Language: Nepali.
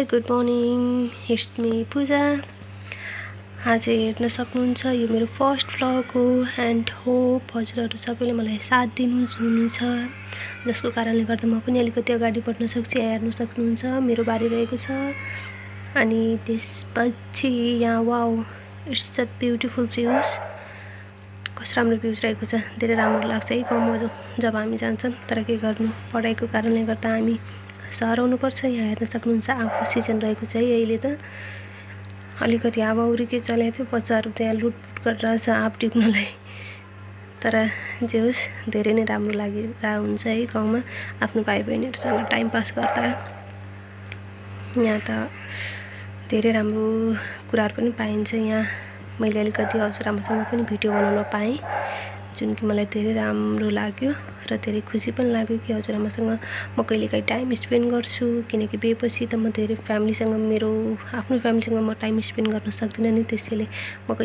High good morning, it's me Pooja. आज हेर्न सक्नुहुन्छ यो मेरो फर्स्ट भ्लग हो एन्ड होप हजुरहरू सबैले मलाई साथ दिनुहुन्छ, जसको कारणले गर्दा म पनि अलिकति अगाडि बढ्न सक्छु। यहाँ हेर्न सक्नुहुन्छ मेरो बारी रहेको छ अनि त्यसपछि यहाँ वाउ इट्स अ ब्युटिफुल भ्यूज। कस्तो राम्रो भ्यूज रहेको छ, धेरै राम्रो लाग्छ है गाउँमा जब हामी जान्छौँ। तर के गर्नु, पढाइको कारणले गर्दा हामी सहर आउनुपर्छ। यहाँ हेर्न सक्नुहुन्छ आँपको सिजन रहेको छ है। अहिले त अलिकति हावाहुरी के चलेको थियो, बच्चाहरू त्यहाँ लुटपुट गरेर छ आँप टिप्नलाई। तर जे होस् धेरै नै राम्रो लागिरहेको हुन्छ है गाउँमा आफ्नो भाइ बहिनीहरूसँग टाइम पास गर्दा। यहाँ त धेरै राम्रो कुराहरू पनि पाइन्छ। यहाँ मैले अलिकति हजुरआमासँग पनि भिडियो बनाउन पाएँ, जुन कि मलाई धेरै राम्रो लाग्यो र धेरै खुसी पनि लाग्यो कि हजुरआमासँग म कहिलेकाहीँ टाइम स्पेन्ड गर्छु। किनकि बिहेपछि त म धेरै फ्यामिलीसँग आफ्नो फ्यामिलीसँग म टाइम स्पेन्ड गर्न सक्दिनँ नि, त्यसैले म